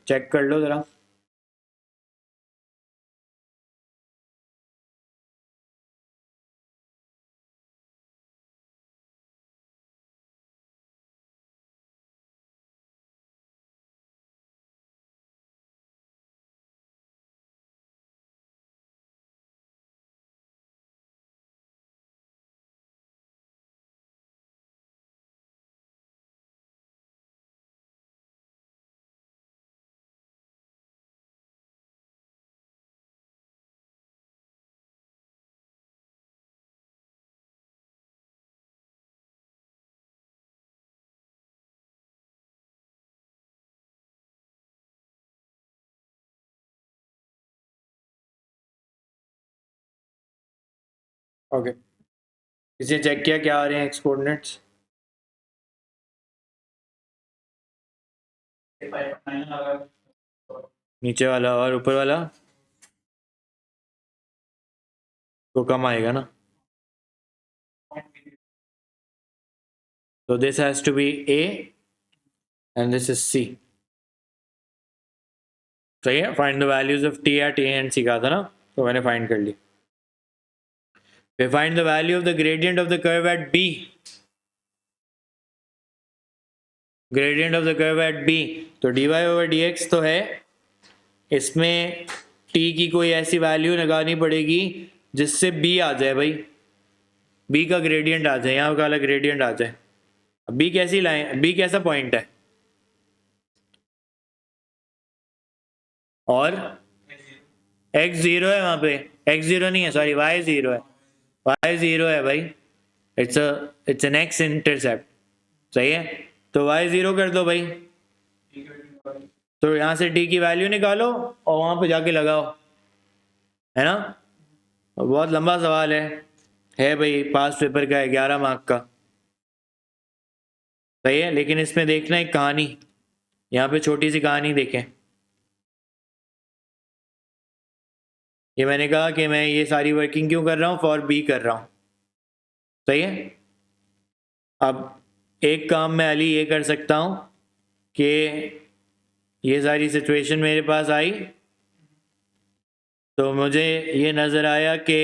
चेक कर लो ज़रा। ओके, इसे चेक किया क्या आ रहे हैं एक्स कोऑर्डिनेट्स। 5.9 आ रहा है। नीचे वाला और ऊपर वाला तो कम आएगा ना, तो this has to be A and this is C. सही है, find the values of T at A and C कहा था ना, तो मैंने फाइंड कर ली। फिर find the value of the gradient of the curve at B. Gradient of the curve at B, तो dy ओवर dx तो है, इसमें t की कोई ऐसी वैल्यू लगानी पड़ेगी जिससे b आ जाए भाई, b का ग्रेडियंट आ जाए, यहाँ वाला ग्रेडियंट आ जाए। अब b कैसी लाइन, b कैसा पॉइंट है, और x 0 है वहाँ पे, x 0 नहीं है, सॉरी y 0 है, y 0 है भाई, इट्स एन x इंटरसेप्ट। सही है, तो y 0 कर दो भाई, तो यहाँ से t की वैल्यू निकालो और वहाँ पे जाके लगाओ, है ना। बहुत लंबा सवाल है भाई, पास पेपर का है, 11 मार्क का। सही है, लेकिन इसमें देखना एक कहानी, यहाँ पे छोटी सी कहानी देखें। ये मैंने कहा कि मैं ये सारी वर्किंग क्यों कर रहा हूँ, फॉर बी कर रहा हूँ। सही है, अब एक काम मैं अली ये कर सकता हूँ कि ये सारी सिचुएशन मेरे पास आई, तो मुझे ये नज़र आया कि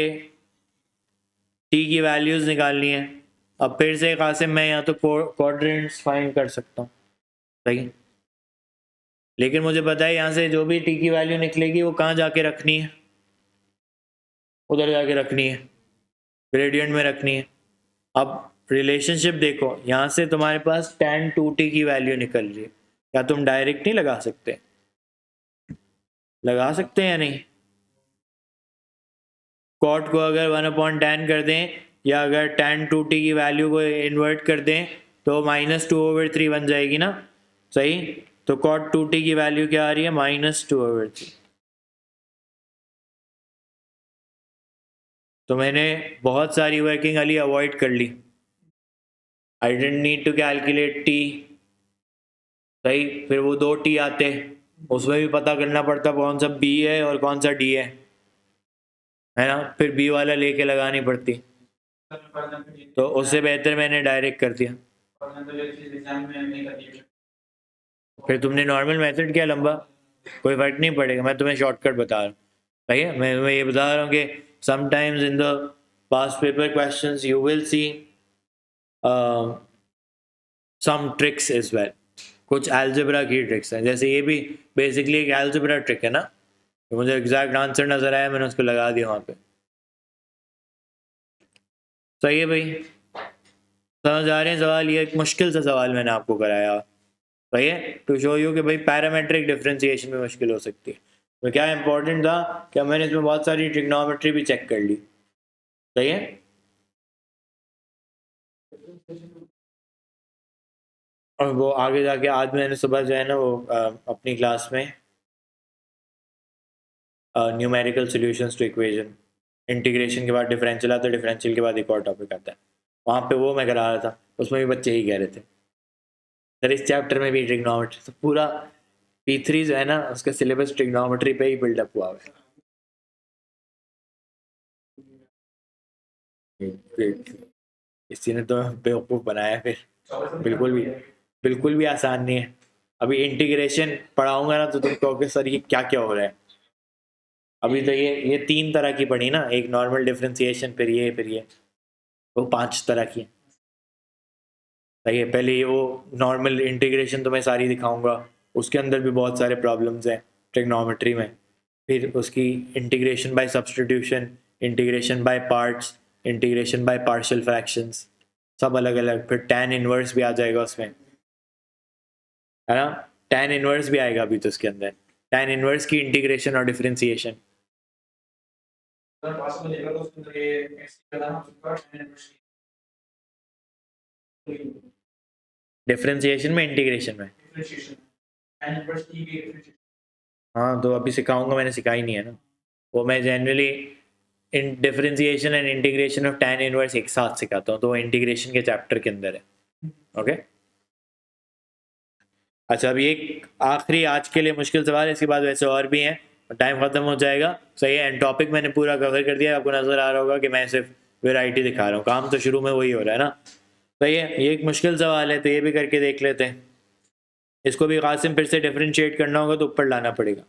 टी की वैल्यूज़ निकालनी है। अब फिर से कासिम मैं यहाँ तो क्वाड्रेंट्स फाइंड कर सकता हूँ, सही, लेकिन मुझे पता है यहाँ से जो भी टी की वैल्यू निकलेगी वो कहाँ जाके रखनी है, उधर जाके रखनी है, ग्रेडियंट में रखनी है। अब रिलेशनशिप देखो, यहाँ से तुम्हारे पास tan 2t की वैल्यू निकल रही है, क्या तुम डायरेक्ट नहीं लगा सकते, लगा सकते हैं या नहीं। कॉट को अगर 1/tan कर दें, या अगर tan 2t की वैल्यू को इन्वर्ट कर दें तो -2/3 बन जाएगी ना। सही, तो cot 2t की वैल्यू क्या आ रही है, -2/3। तो मैंने बहुत सारी वर्किंग अली अवॉइड कर ली, I don't need to calculate T. सही, फिर वो 2t आते, उसमें भी पता करना पड़ता कौन सा b है और कौन सा d है ना, फिर b वाला लेके लगानी पड़ती, तो उससे बेहतर मैंने डायरेक्ट कर दिया। आपने तो ये चीज़ एग्जाम में नहीं करनी है। फिर तुमने नॉर्मल मेथड किया लंबा, कोई फर्क नहीं पड़ेगा, मैं तुम्हें शॉर्टकट बता रहा हूँ। ठीक है, मैं तुम्हें ये बता रहा हूँ कि sometimes in the past paper questions you will see some tricks as well. कुछ अलजेब्रा की ट्रिक्स हैं, जैसे ये भी बेसिकली एक अलजेब्रा ट्रिक है ना, तो मुझे एग्जैक्ट आंसर नजर आया, मैंने उसको लगा दिया वहाँ पे। सही है भाई, समझ आ रहे हैं सवाल? ये एक मुश्किल सा सवाल मैंने आपको कराया, सही है, टू शो यू कि भाई पैरामेट्रिक डिफरेंशिएशन में मुश्किल हो सकती है। तो क्या इंपॉर्टेंट था कि मैंने इसमें बहुत सारी ट्रिग्नोमेट्री भी चेक कर ली, सही है। और वो आगे जाके आज मैंने सुबह जो है ना वो अपनी क्लास में numerical solutions to equation, integration के बाद डिफरेंशियल आता है, डिफरेंशियल के बाद एक और टॉपिक आता है, वहाँ पे वो मैं करा रहा था, उसमें भी बच्चे ही कह रहे थे सर इस चैप्टर में भी ट्रिग्नोमेट्री, तो पूरा P3 जो है ना उसका सिलेबस ट्रिग्नोमेट्री पे ही बिल्डअप हुआ है। इसी ने तो बेवकूफ़ बनाया फिर, बिल्कुल भी आसान नहीं है। अभी इंटीग्रेशन पढ़ाऊंगा ना तो तुम कहोगे सर ये क्या क्या हो रहा है। अभी तो ये 3 तरह की पढ़ी ना, एक नॉर्मल डिफरेंशिएशन, फिर ये वो 5 तरह की है। सही है, पहले ये वो नॉर्मल इंटीग्रेशन तो मैं सारी दिखाऊंगा, उसके अंदर भी बहुत सारे प्रॉब्लम्स हैं ट्रिग्नोमेट्री में। फिर उसकी integration by substitution, integration by parts, integration by partial fractions, सब अलग अलग। फिर टैन इनवर्स भी आ जाएगा उसमें, है ना, टैन इनवर्स भी आएगा अभी तो इसके अंदर, टैन इनवर्स की इंटीग्रेशन और डिफरेंशिएशन। अगर पॉसिबल लेगा तो उसके अंदर ये एक्स का ना उसका डिफरेंशिएशन में, इंटीग्रेशन में, डिफरेंशिएशन एंड इनवर्स की भी डिफरेंशिएशन। हाँ तो अभी सिखाऊंगा, मैंने सिखाई नहीं है ना वो, मैं generally in differentiation and integration of tan inverse एक साथ सिखाता हूँ, तो वो इंटीग्रेशन के चैप्टर के अंदर है। ओके, अच्छा अभी एक आखिरी आज के लिए मुश्किल सवाल है, इसके बाद वैसे और भी हैं, टाइम खत्म हो जाएगा, सही है। एंड टॉपिक मैंने पूरा कवर कर दिया, आपको नजर आ रहा होगा कि मैं सिर्फ वैरायटी दिखा रहा हूँ, काम तो शुरू में वही हो रहा है ना। सही है, ये एक मुश्किल सवाल है तो ये भी करके देख लेते हैं। इसको भी कासिम फिर से डिफरेंशिएट करना होगा तो ऊपर लाना पड़ेगा।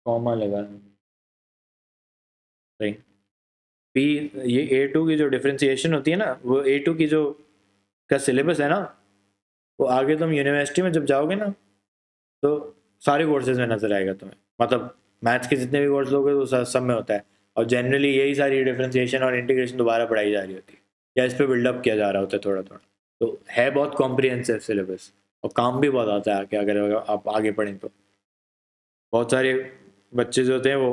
कॉमा लगा सही। पी, ये A2 की जो डिफरेंशिएशन होती है ना, वो A2 की जो का सिलेबस है ना, वो आगे तुम यूनिवर्सिटी में जब जाओगे ना तो सारे कोर्सेज में नजर आएगा तुम्हें, मतलब मैथ्स के जितने भी कोर्स लोगे तो सब में होता है। और जनरली यही सारी डिफरेंशिएशन और इंटीग्रेशन दोबारा पढ़ाई जा रही होती है, या इस पर बिल्डअप किया जा रहा होता है थोड़ा थोड़ा। तो है बहुत कॉम्प्रिहेंसिव सिलेबस, और काम भी बहुत आता है आगे, अगर आप आगे पढ़ें तो। बहुत सारे बच्चे जो होते हैं वो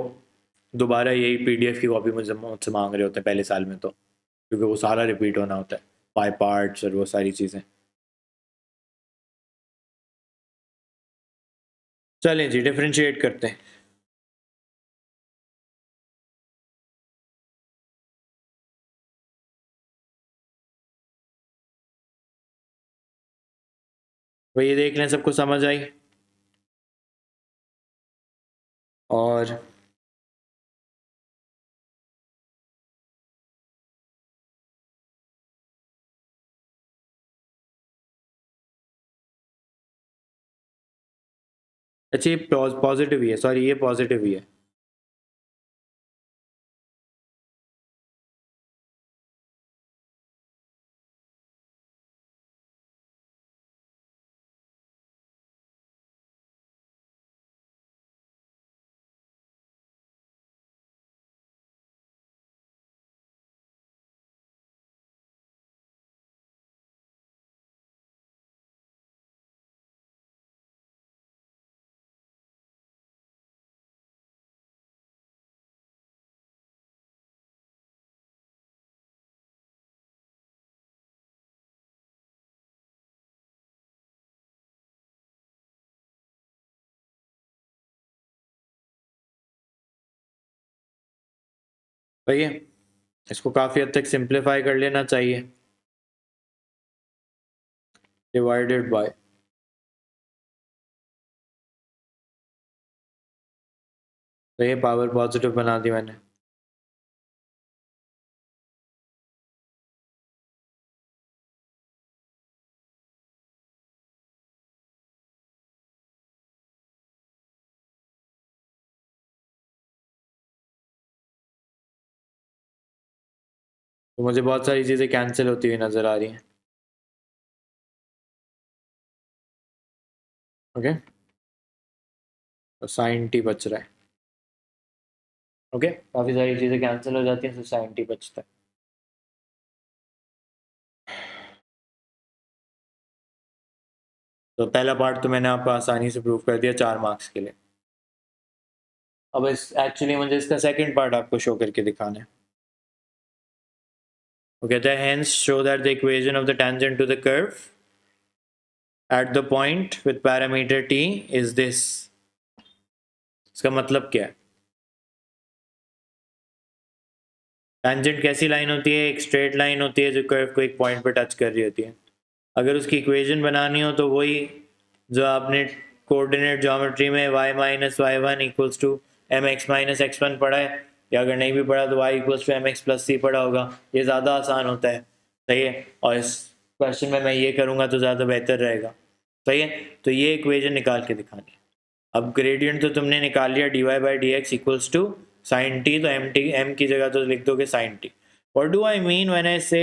दोबारा यही PDF की कॉपी मुझसे मांग रहे होते हैं पहले साल में, तो क्योंकि वो सारा रिपीट होना होता है, बाय पार्ट्स और वो सारी चीज़ें। चलें जी, डिफरेंशिएट करते हैं। तो ये देख लें सबको समझ आई। और अच्छा ये पॉजिटिव ही है, सॉरी ये पॉजिटिव ही है। सही है, इसको काफ़ी हद तक सिंप्लीफाई कर लेना चाहिए, डिवाइडेड बाय तो ये पावर पॉजिटिव बना दी मैंने। तो मुझे बहुत सारी चीज़ें कैंसिल होती हुई नज़र आ रही हैं। ओके, तो साइन टी बच रहा है। ओके, काफ़ी सारी चीज़ें कैंसिल हो जाती हैं, तो साइन टी बचता है। तो पहला पार्ट तो मैंने आपको आसानी से प्रूव कर दिया 4 मार्क्स के लिए। अब इस एक्चुअली मुझे इसका सेकंड पार्ट आपको शो करके दिखाना है। वो कहता है hence show that the equation of the tangent to the curve at the point with parameter t is this. इसका मतलब क्या है? टेंजेंट कैसी लाइन होती है? एक स्ट्रेट लाइन होती है जो कर्व को एक पॉइंट पर टच कर रही होती है। अगर उसकी इक्वेशन बनानी हो तो वही जो आपने कोऑर्डिनेट ज्योमेट्री में y minus Y one equals to M X minus X one पढ़ा है, या अगर नहीं भी पढ़ा तो y equals to M X plus C पढ़ा होगा। ये ज़्यादा आसान होता है, सही है, और इस क्वेश्चन में मैं ये करूँगा तो ज़्यादा बेहतर रहेगा, सही है। तो ये इक्वेशन निकाल के दिखानी है। अब ग्रेडियंट तो तुमने निकाल लिया, dy by D x equals to sine t, तो एम की जगह तो लिख दोगे sine t. What do I mean when I say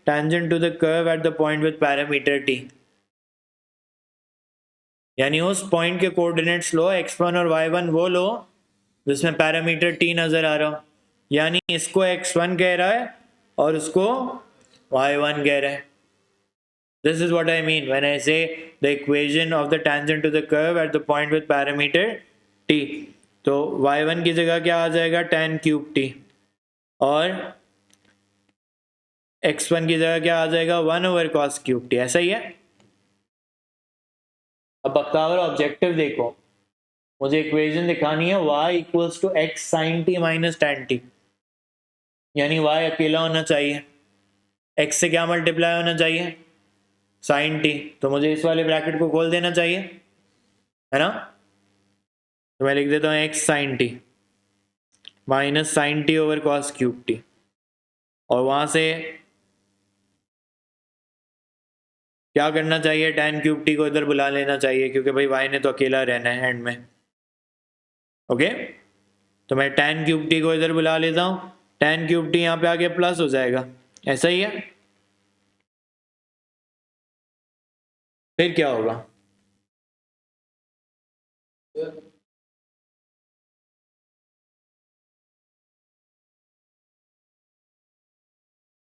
tangent to the curve at the point with parameter t? यानी उस पॉइंट के कोऑर्डिनेट्स लो, x1 और y1 वो लो जिसमें पैरामीटर t नजर आ रहा हो। यानी इसको x1 कह रहा है और उसको y1 कह रहा है। This is what I mean when I say the equation of the tangent to the curve at the point with parameter t. तो y1 की जगह क्या आ जाएगा? tan क्यूब t, और x1 की जगह क्या आ जाएगा? 1 ओवर cos क्यूब t। ऐसा ही है। अब बख्तावर ऑब्जेक्टिव देखो, मुझे इक्वेशन दिखानी है y equals to x sine t minus ten t, यानी y अकेला होना चाहिए, x से क्या मल्टीप्लाई होना चाहिए? Sine t. तो मुझे इस वाले ब्रैकेट को खोल देना चाहिए, है ना। तो मैं लिख देता हूँ x sine t minus sine t over cos cube t, और वहां से क्या करना चाहिए? टेन क्यूब टी को इधर बुला लेना चाहिए, क्योंकि भाई y ने तो अकेला रहना है एंड में। ओके, तो मैं टेन क्यूब टी को इधर बुला लेता हूँ, टेन क्यूब टी यहाँ पे आके प्लस हो जाएगा, ऐसा ही है। फिर क्या होगा?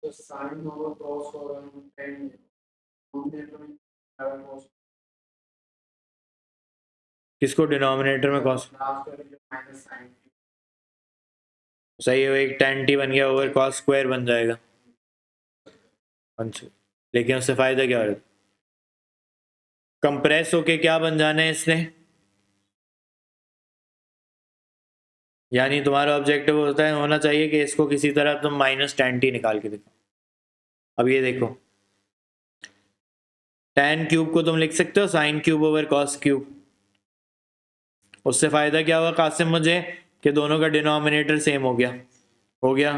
तो साइन और cos और tan डिनोमिनेटर में cos किसको डिनोमिनेटर में कॉस? लास्ट वाले जो माइनस साइन सही है, एक टेन टी बन गया ओवर कॉस स्क्वायर बन जाएगा। अच्छा, लेकिन उससे फायदा क्या होगा? कंप्रेस होके क्या बन जाना है इसने? यानी तुम्हारा ऑब्जेक्टिव होता है, होना चाहिए कि इसको किसी तरह तुम माइनस टेन टी निकाल के देखो। अब ये देखो, टेन क्यूब को तुम लिख सकते हो sine cube over cos cube. उससे फायदा क्या हुआ कासिम मुझे? कि दोनों का डिनोमिनेटर सेम हो गया। हो गया,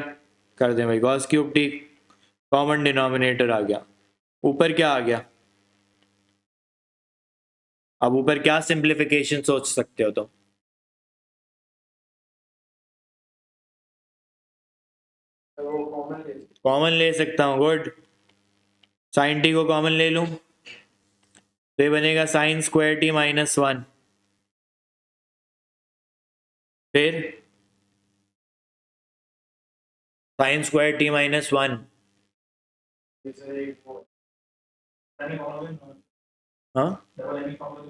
कर दें भाई, cos cube T common denominator आ गया। ऊपर क्या आ गया? अब ऊपर क्या सिंप्लीफिकेशन सोच सकते हो तुम? वो कॉमन ले कॉमन ले सकता हूँ, गुड। साइन टी को कॉमन ले लूं तो ये बनेगा sine square T minus one. फिर sine square T minus one. जैसे एक वो यानी कॉमन हाँ, डबल यानी कॉमन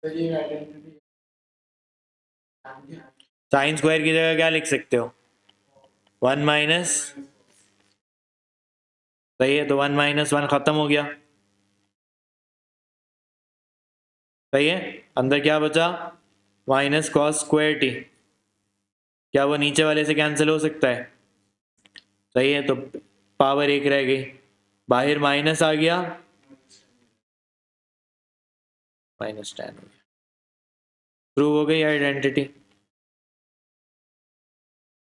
तो ये आइडेंटिटी साइन स्क्वायर की जगह क्या लिख सकते हो? वन माइनस, सही है, तो वन माइनस वन खत्म हो गया, सही है। अंदर क्या बचा? Minus cos square T. क्या वो नीचे वाले से कैंसिल हो सकता है? सही है, तो पावर एक रह गई, बाहर माइनस आ गया, माइनस टेन हो गया। प्रूव हो गई आइडेंटिटी।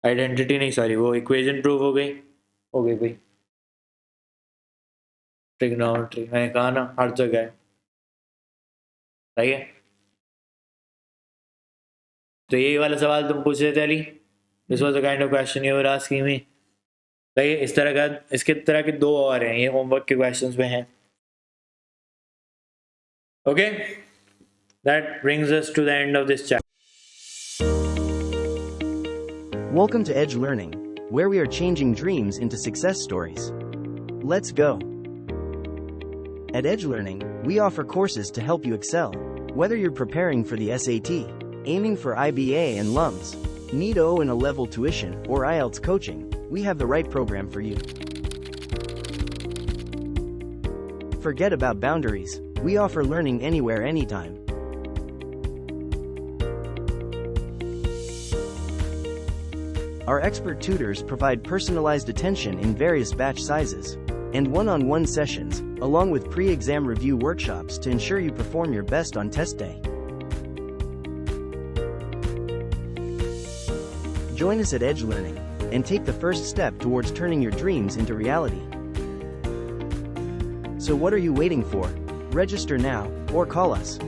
आइडेंटिटी नहीं, सॉरी, वो इक्वेशन प्रूव हो गई भाई। ट्रिग्नोमेट्री मैंने कहा ना, हर जगह है, सही है। तो यही वाला सवाल तुम पूछ रहे थे Ali, this was the kind of question you were asking me. सही है, इस तरह का, इसके तरह के 2 और हैं, ये होमवर्क के क्वेश्चंस में हैं। Okay, that brings us to the end of this chapter. Welcome to Edge Learning, where we are changing dreams into success stories. Let's go. At Edge Learning, we offer courses to help you excel. Whether you're preparing for the SAT, aiming for IBA and LUMS, need O and a level tuition, or IELTS coaching, we have the right program for you. Forget about boundaries. We offer learning anywhere, anytime. Our expert tutors provide personalized attention in various batch sizes and one-on-one sessions, along with pre-exam review workshops to ensure you perform your best on test day. Join us at Edge Learning and take the first step towards turning your dreams into reality. So what are you waiting for? Register now or call us.